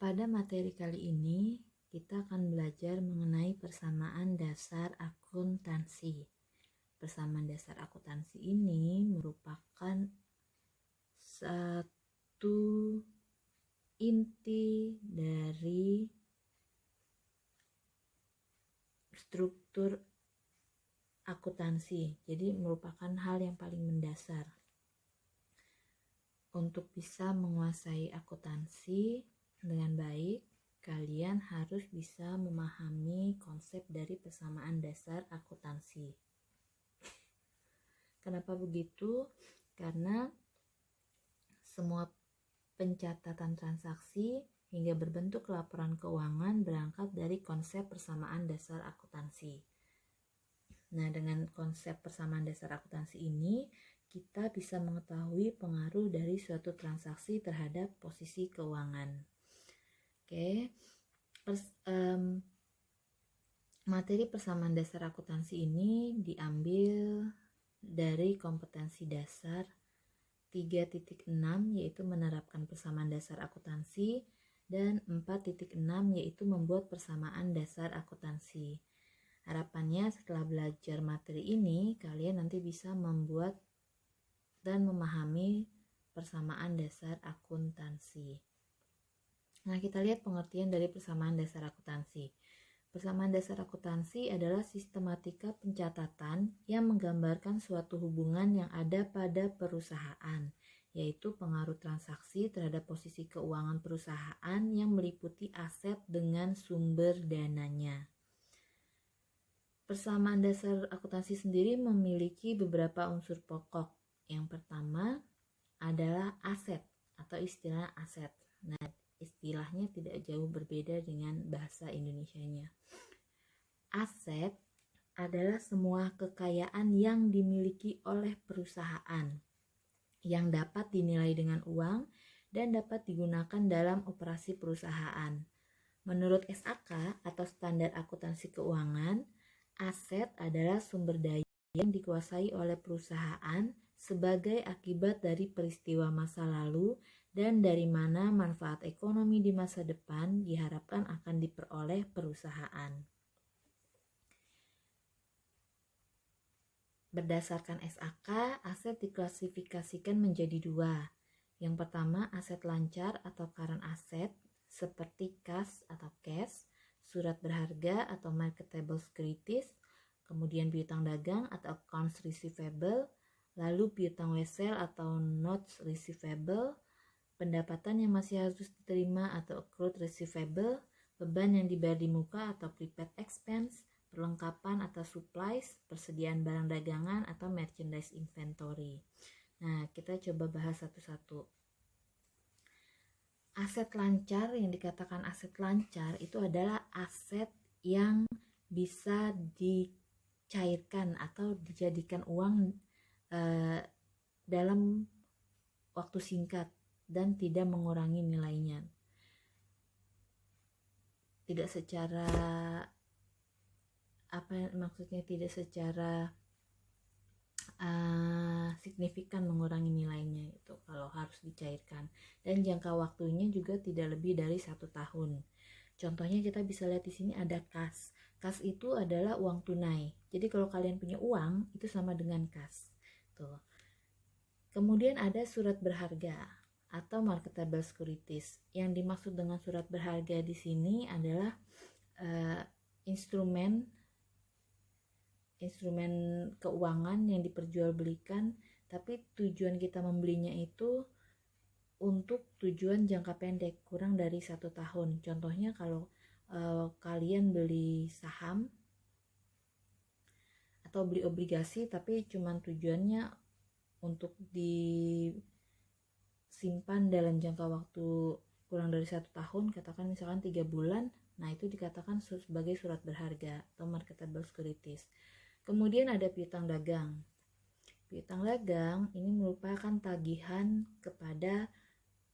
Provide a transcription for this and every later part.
Pada materi kali ini, kita akan belajar mengenai persamaan dasar akuntansi. Persamaan dasar akuntansi ini merupakan satu inti dari struktur akuntansi. Jadi merupakan hal yang paling mendasar. Untuk bisa menguasai akuntansi dengan baik, kalian harus bisa memahami konsep dari persamaan dasar akuntansi. Kenapa begitu? Karena semua pencatatan transaksi hingga berbentuk laporan keuangan berangkat dari konsep persamaan dasar akuntansi. Nah, dengan konsep persamaan dasar akuntansi ini, kita bisa mengetahui pengaruh dari suatu transaksi terhadap posisi keuangan. Materi persamaan dasar akuntansi ini diambil dari kompetensi dasar 3.6 yaitu menerapkan persamaan dasar akuntansi dan 4.6 yaitu membuat persamaan dasar akuntansi. Harapannya setelah belajar materi ini, kalian nanti bisa membuat dan memahami persamaan dasar akuntansi. Nah, kita lihat pengertian dari persamaan dasar akuntansi. Persamaan dasar akuntansi adalah sistematika pencatatan yang menggambarkan suatu hubungan yang ada pada perusahaan, yaitu pengaruh transaksi terhadap posisi keuangan perusahaan yang meliputi aset dengan sumber dananya. Persamaan dasar akuntansi sendiri memiliki beberapa unsur pokok. Yang pertama adalah aset atau istilah aset. Nah, istilahnya tidak jauh berbeda dengan bahasa Indonesianya. Aset adalah semua kekayaan yang dimiliki oleh perusahaan yang dapat dinilai dengan uang dan dapat digunakan dalam operasi perusahaan. Menurut SAK atau Standar Akuntansi Keuangan, aset adalah sumber daya yang dikuasai oleh perusahaan sebagai akibat dari peristiwa masa lalu dan dari mana manfaat ekonomi di masa depan diharapkan akan diperoleh perusahaan. Berdasarkan SAK, aset diklasifikasikan menjadi dua. Yang pertama, aset lancar atau current asset seperti kas atau cash, surat berharga atau marketable securities, kemudian piutang dagang atau accounts receivable, lalu piutang wesel atau notes receivable, pendapatan yang masih harus diterima atau accrued receivable, beban yang dibayar di muka atau prepaid expense, perlengkapan atau supplies, persediaan barang dagangan atau merchandise inventory. Nah, kita coba bahas satu-satu. Aset lancar, yang dikatakan aset lancar itu adalah aset yang bisa dicairkan atau dijadikan uang dalam waktu singkat dan tidak mengurangi nilainya. Tidak secara signifikan mengurangi nilainya itu kalau harus dicairkan, dan jangka waktunya juga tidak lebih dari 1 tahun. Contohnya kita bisa lihat di sini ada kas. Kas itu adalah uang tunai. Jadi kalau kalian punya uang itu sama dengan kas. Tuh. Kemudian ada surat berharga atau marketable securities. Yang dimaksud dengan surat berharga di sini adalah instrumen keuangan yang diperjualbelikan, tapi tujuan kita membelinya itu untuk tujuan jangka pendek kurang dari 1 tahun. Contohnya kalau kalian beli saham atau beli obligasi tapi cuman tujuannya untuk disimpan dalam jangka waktu kurang dari 1 tahun, katakan misalkan 3 bulan, nah itu dikatakan sebagai surat berharga atau marketable securities. Kemudian ada piutang dagang. Piutang dagang ini merupakan tagihan kepada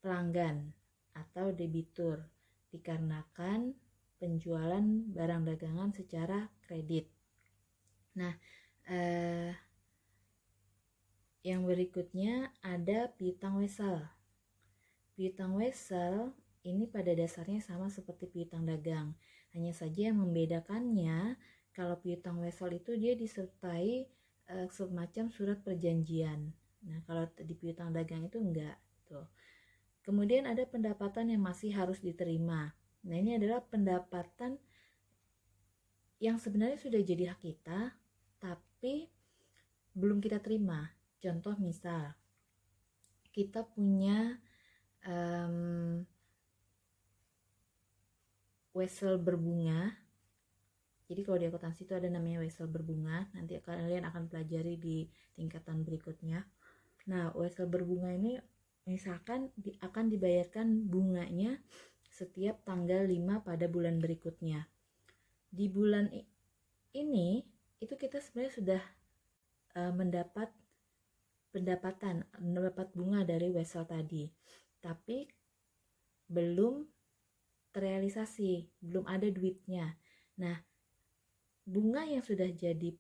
pelanggan atau debitur dikarenakan penjualan barang dagangan secara kredit. Nah, yang berikutnya ada piutang wesel. Piutang wesel ini pada dasarnya sama seperti piutang dagang. Hanya saja yang membedakannya, kalau piutang wesel itu dia disertai semacam surat perjanjian. Nah, kalau di piutang dagang itu enggak. Tuh. Kemudian ada pendapatan yang masih harus diterima. Nah, ini adalah pendapatan yang sebenarnya sudah jadi hak kita, tapi belum kita terima. Contoh misal, kita punya wesel berbunga. Jadi kalau di akuntansi itu ada namanya wesel berbunga. Nanti kalian akan pelajari di tingkatan berikutnya. Nah, wesel berbunga ini misalkan akan dibayarkan bunganya setiap tanggal 5 pada bulan berikutnya. Di bulan ini itu kita sebenarnya sudah mendapat bunga dari wesel tadi. Tapi belum terrealisasi, belum ada duitnya. Nah, bunga yang sudah jadi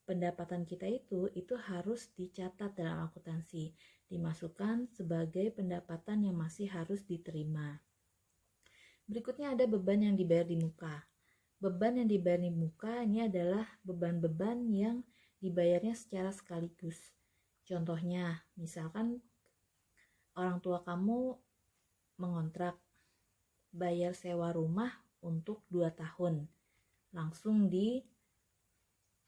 pendapatan kita itu harus dicatat dalam akuntansi, dimasukkan sebagai pendapatan yang masih harus diterima. Berikutnya ada beban yang dibayar di muka. Beban yang dibayar di muka ini adalah beban-beban yang dibayarnya secara sekaligus. Contohnya, misalkan orang tua kamu mengontrak bayar sewa rumah untuk 2 tahun. Langsung di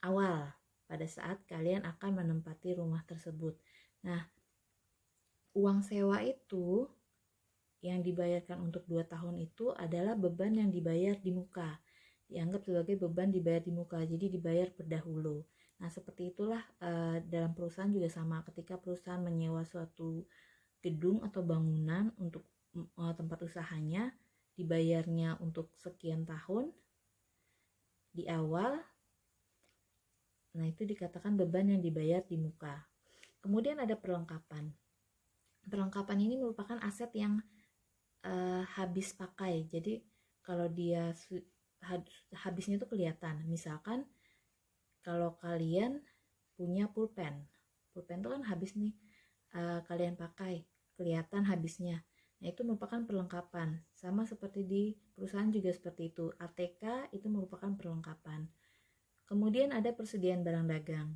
awal pada saat kalian akan menempati rumah tersebut. Nah, uang sewa itu yang dibayarkan untuk 2 tahun itu adalah beban yang dibayar di muka. Dianggap sebagai beban dibayar di muka, jadi dibayar berdahulu. Nah, seperti itulah dalam perusahaan juga sama. Ketika perusahaan menyewa suatu gedung atau bangunan untuk tempat usahanya, dibayarnya untuk sekian tahun di awal. Nah, itu dikatakan beban yang dibayar di muka. Kemudian ada perlengkapan. Perlengkapan ini merupakan aset yang habis pakai. Jadi kalau dia habisnya itu kelihatan. Misalkan kalau kalian punya pulpen itu kan habis nih, kalian pakai, kelihatan habisnya. Nah, itu merupakan perlengkapan. Sama seperti di perusahaan juga seperti itu. ATK itu merupakan perlengkapan. Kemudian ada persediaan barang dagang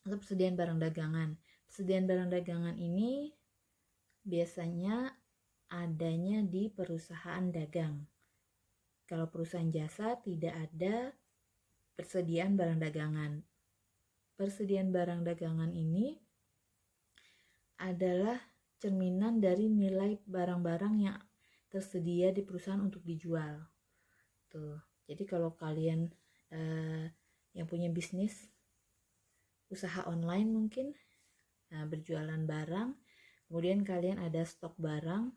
atau persediaan barang dagangan. Persediaan barang dagangan ini biasanya adanya di perusahaan dagang. Kalau perusahaan jasa tidak ada persediaan barang dagangan. Persediaan barang dagangan ini adalah cerminan dari nilai barang-barang yang tersedia di perusahaan untuk dijual. Tuh. Jadi kalau kalian yang punya bisnis usaha online mungkin berjualan barang, kemudian kalian ada stok barang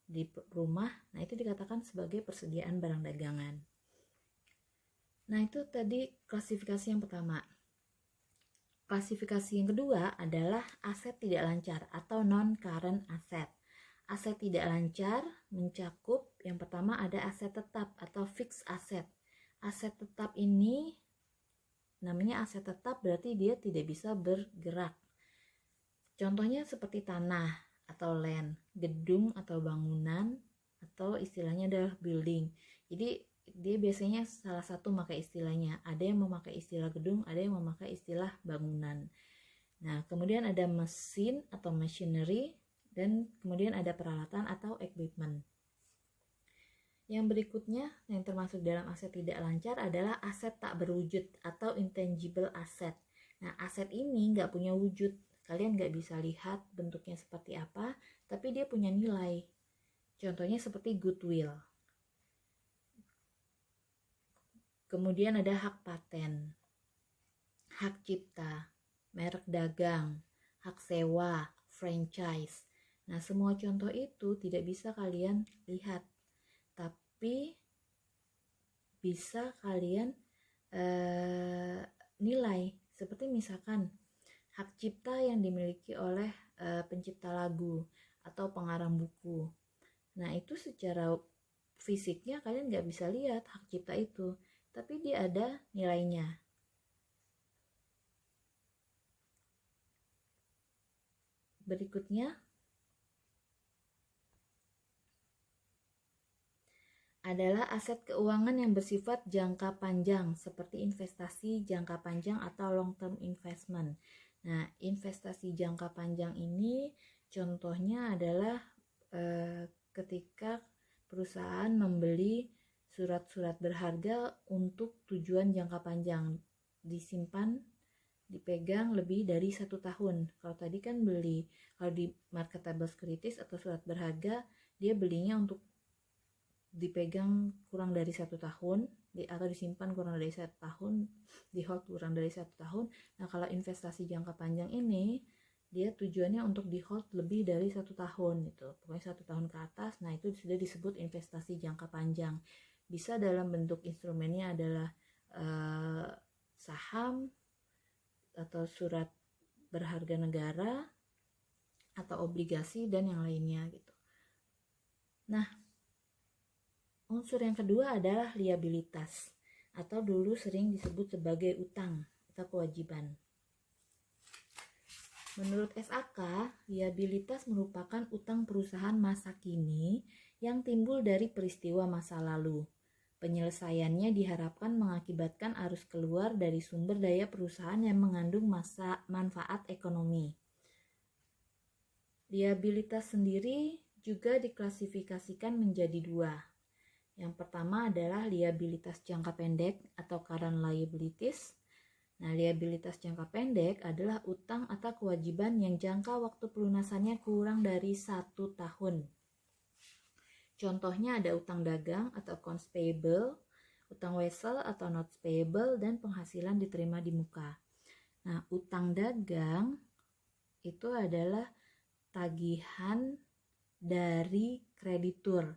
di rumah, nah itu dikatakan sebagai persediaan barang dagangan. Nah, itu tadi klasifikasi yang pertama. Klasifikasi yang kedua adalah aset tidak lancar atau non-current asset. Aset tidak lancar mencakup yang pertama ada aset tetap atau fixed asset. Aset tetap ini namanya aset tetap berarti dia tidak bisa bergerak. Contohnya seperti tanah atau land, gedung atau bangunan, atau istilahnya adalah building. Jadi dia biasanya salah satu memakai istilahnya. Ada yang memakai istilah gedung, ada yang memakai istilah bangunan. Nah, kemudian ada mesin atau machinery, dan kemudian ada peralatan atau equipment. Yang berikutnya yang termasuk dalam aset tidak lancar adalah aset tak berwujud atau intangible asset. Nah, aset ini nggak punya wujud. Kalian nggak bisa lihat bentuknya seperti apa, tapi dia punya nilai. Contohnya seperti goodwill. Kemudian ada hak paten, hak cipta, merek dagang, hak sewa, franchise. Nah, semua contoh itu tidak bisa kalian lihat, tapi bisa kalian nilai. Seperti misalkan hak cipta yang dimiliki oleh pencipta lagu atau pengarang buku. Nah, itu secara fisiknya kalian nggak bisa lihat hak cipta itu, tapi dia ada nilainya. Berikutnya adalah aset keuangan yang bersifat jangka panjang seperti investasi jangka panjang atau long term investment. Nah, investasi jangka panjang ini contohnya adalah ketika perusahaan membeli surat-surat berharga untuk tujuan jangka panjang, disimpan, dipegang lebih dari 1 tahun. Kalau tadi kan kalau di marketable securities atau surat berharga, dia belinya untuk dipegang kurang dari 1 tahun atau disimpan kurang dari 1 tahun, di hold kurang dari 1 tahun. Nah, kalau investasi jangka panjang ini dia tujuannya untuk di hold lebih dari 1 tahun gitu, pokoknya 1 tahun ke atas. Nah, itu sudah disebut investasi jangka panjang. Bisa dalam bentuk instrumennya adalah saham atau surat berharga negara atau obligasi dan yang lainnya gitu. Nah, unsur yang kedua adalah liabilitas atau dulu sering disebut sebagai utang atau kewajiban. Menurut SAK, liabilitas merupakan utang perusahaan masa kini yang timbul dari peristiwa masa lalu. Penyelesaiannya diharapkan mengakibatkan arus keluar dari sumber daya perusahaan yang mengandung manfaat ekonomi. Liabilitas sendiri juga diklasifikasikan menjadi 2. Yang pertama adalah liabilitas jangka pendek atau current liabilities. Nah, liabilitas jangka pendek adalah utang atau kewajiban yang jangka waktu pelunasannya kurang dari 1 tahun. Contohnya ada utang dagang atau accounts payable, utang wesel atau notes payable, dan penghasilan diterima di muka. Nah, utang dagang itu adalah tagihan dari kreditur.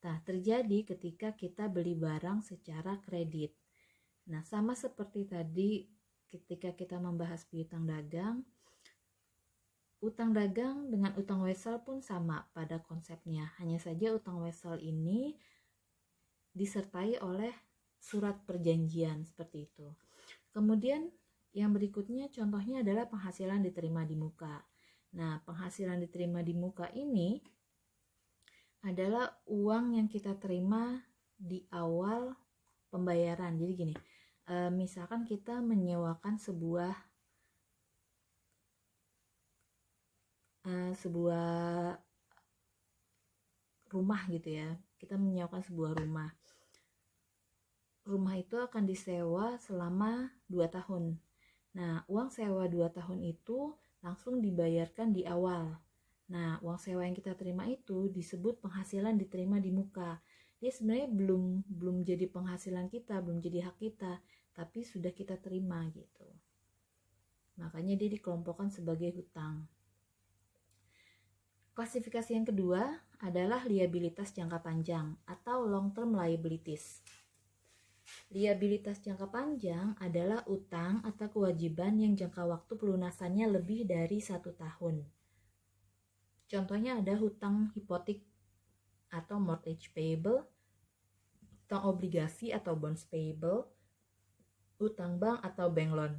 Nah, terjadi ketika kita beli barang secara kredit. Nah, sama seperti tadi ketika kita membahas piutang dagang, utang dagang dengan utang wesel pun sama pada konsepnya. Hanya saja utang wesel ini disertai oleh surat perjanjian seperti itu. Kemudian yang berikutnya contohnya adalah penghasilan diterima di muka. Nah, penghasilan diterima di muka ini adalah uang yang kita terima di awal pembayaran. Jadi gini, misalkan kita menyewakan sebuah rumah gitu ya. Kita menyewakan sebuah rumah. Rumah itu akan disewa selama 2 tahun. Nah, uang sewa 2 tahun itu langsung dibayarkan di awal. Nah, uang sewa yang kita terima itu disebut penghasilan diterima di muka. Dia sebenarnya belum jadi penghasilan kita, belum jadi hak kita, tapi sudah kita terima gitu. Makanya dia dikelompokkan sebagai hutang. Klasifikasi yang kedua adalah liabilitas jangka panjang atau long term liabilities. Liabilitas jangka panjang adalah utang atau kewajiban yang jangka waktu pelunasannya lebih dari 1 tahun. Contohnya ada hutang hipotek atau mortgage payable, hutang obligasi atau bonds payable, hutang bank atau bank loan.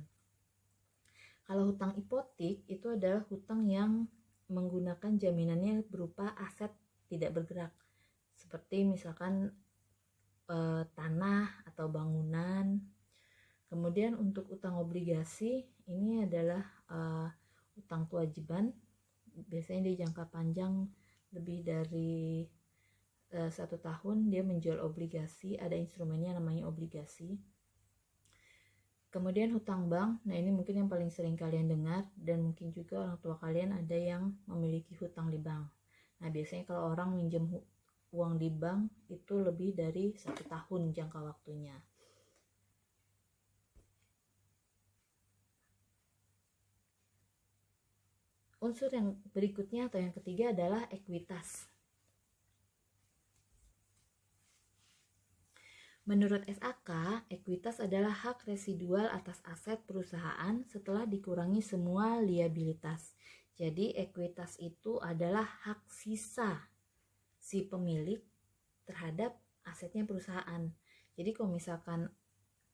Kalau hutang hipotek itu adalah hutang yang menggunakan jaminannya berupa aset tidak bergerak, seperti misalkan tanah atau bangunan. Kemudian untuk utang obligasi ini adalah utang kewajiban, biasanya di jangka panjang lebih dari 1 tahun dia menjual obligasi, ada instrumennya namanya obligasi. Kemudian hutang bank, nah ini mungkin yang paling sering kalian dengar, dan mungkin juga orang tua kalian ada yang memiliki hutang di bank. Nah, biasanya kalau orang minjem uang di bank itu lebih dari 1 tahun jangka waktunya. Unsur yang berikutnya atau yang ketiga adalah ekuitas. Menurut SAK, ekuitas adalah hak residual atas aset perusahaan setelah dikurangi semua liabilitas. Jadi ekuitas itu adalah hak sisa si pemilik terhadap asetnya perusahaan. Jadi kalau misalkan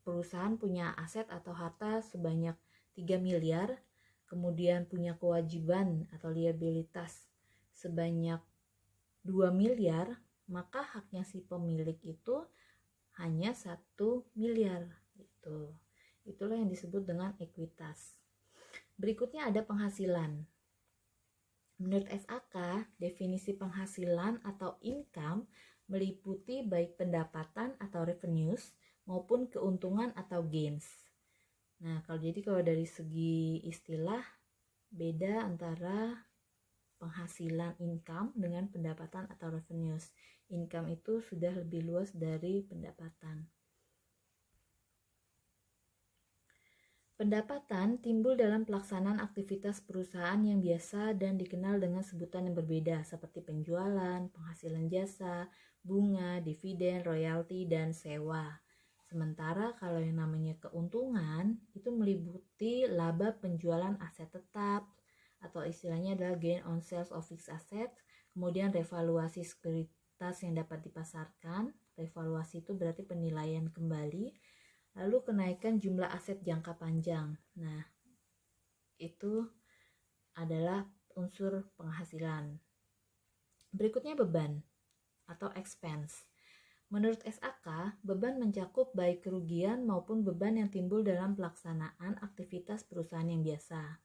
perusahaan punya aset atau harta sebanyak 3 miliar, kemudian punya kewajiban atau liabilitas sebanyak 2 miliar, maka haknya si pemilik itu hanya 1 miliar gitu. Itulah yang disebut dengan ekuitas. Berikutnya ada penghasilan. Menurut SAK, definisi penghasilan atau income meliputi baik pendapatan atau revenues maupun keuntungan atau gains. Nah, kalau dari segi istilah beda antara penghasilan income dengan pendapatan atau revenues. Income itu sudah lebih luas dari pendapatan. Pendapatan timbul dalam pelaksanaan aktivitas perusahaan yang biasa dan dikenal dengan sebutan yang berbeda seperti penjualan, penghasilan jasa, bunga, dividen, royalti, dan sewa. Sementara kalau yang namanya keuntungan itu meliputi laba penjualan aset tetap, atau istilahnya adalah gain on sales of fixed asset, kemudian revaluasi sekuritas yang dapat dipasarkan. Revaluasi itu berarti penilaian kembali, lalu kenaikan jumlah aset jangka panjang. Nah, itu adalah unsur penghasilan. Berikutnya beban atau expense. Menurut SAK, beban mencakup baik kerugian maupun beban yang timbul dalam pelaksanaan aktivitas perusahaan yang biasa.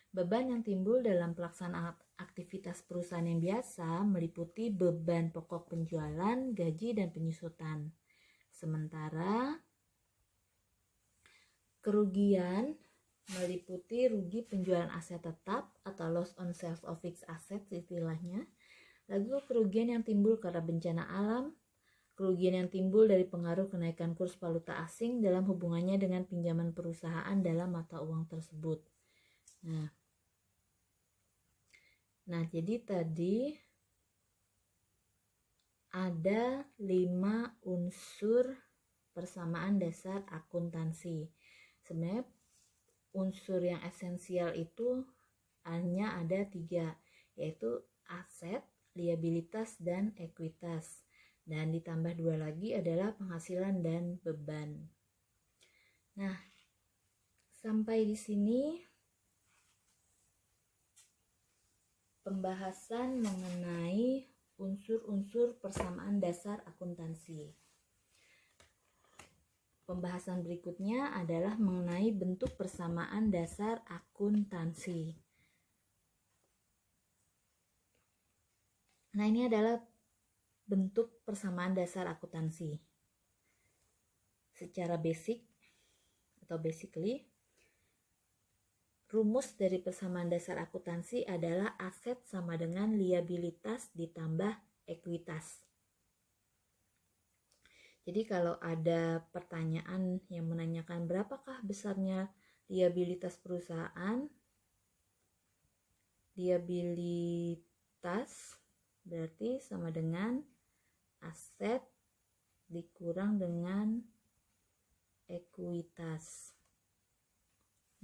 Beban yang timbul dalam pelaksanaan aktivitas perusahaan yang biasa meliputi beban pokok penjualan, gaji, dan penyusutan. Sementara kerugian meliputi rugi penjualan aset tetap atau loss on sales of fixed assets istilahnya. Lalu kerugian yang timbul karena bencana alam, kerugian yang timbul dari pengaruh kenaikan kurs valuta asing dalam hubungannya dengan pinjaman perusahaan dalam mata uang tersebut. Nah, jadi tadi ada 5 unsur persamaan dasar akuntansi. Sebenarnya unsur yang esensial itu hanya ada 3, yaitu aset, liabilitas, dan ekuitas. Dan ditambah 2 lagi adalah penghasilan dan beban. Nah, sampai di sini pembahasan mengenai unsur-unsur persamaan dasar akuntansi. Pembahasan berikutnya adalah mengenai bentuk persamaan dasar akuntansi. Nah, ini adalah bentuk persamaan dasar akuntansi. Secara basic atau basically, rumus dari persamaan dasar akuntansi adalah aset sama dengan liabilitas ditambah ekuitas. Jadi kalau ada pertanyaan yang menanyakan berapakah besarnya liabilitas perusahaan, liabilitas berarti sama dengan aset dikurang dengan ekuitas.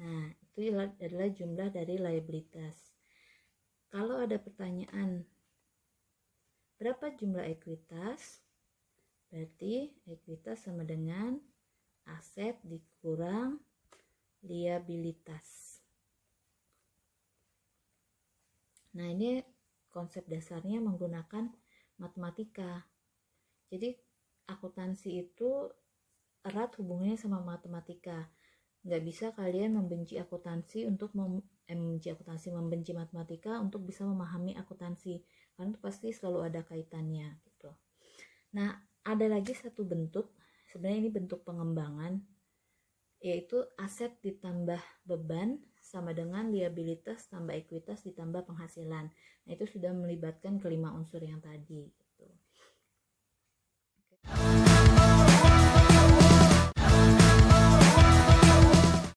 Nah, itu adalah jumlah dari liabilitas. Kalau ada pertanyaan, berapa jumlah ekuitas? Berarti ekuitas sama dengan aset dikurang liabilitas. Nah, ini konsep dasarnya menggunakan matematika. Jadi akuntansi itu erat hubungannya sama matematika. Nggak bisa kalian membenci akuntansi membenci matematika untuk bisa memahami akuntansi, karena itu pasti selalu ada kaitannya gitu. Nah, ada lagi satu bentuk, sebenarnya ini bentuk pengembangan, yaitu aset ditambah beban sama dengan liabilitas tambah ekuitas ditambah penghasilan. Nah, itu sudah melibatkan kelima unsur yang tadi gitu.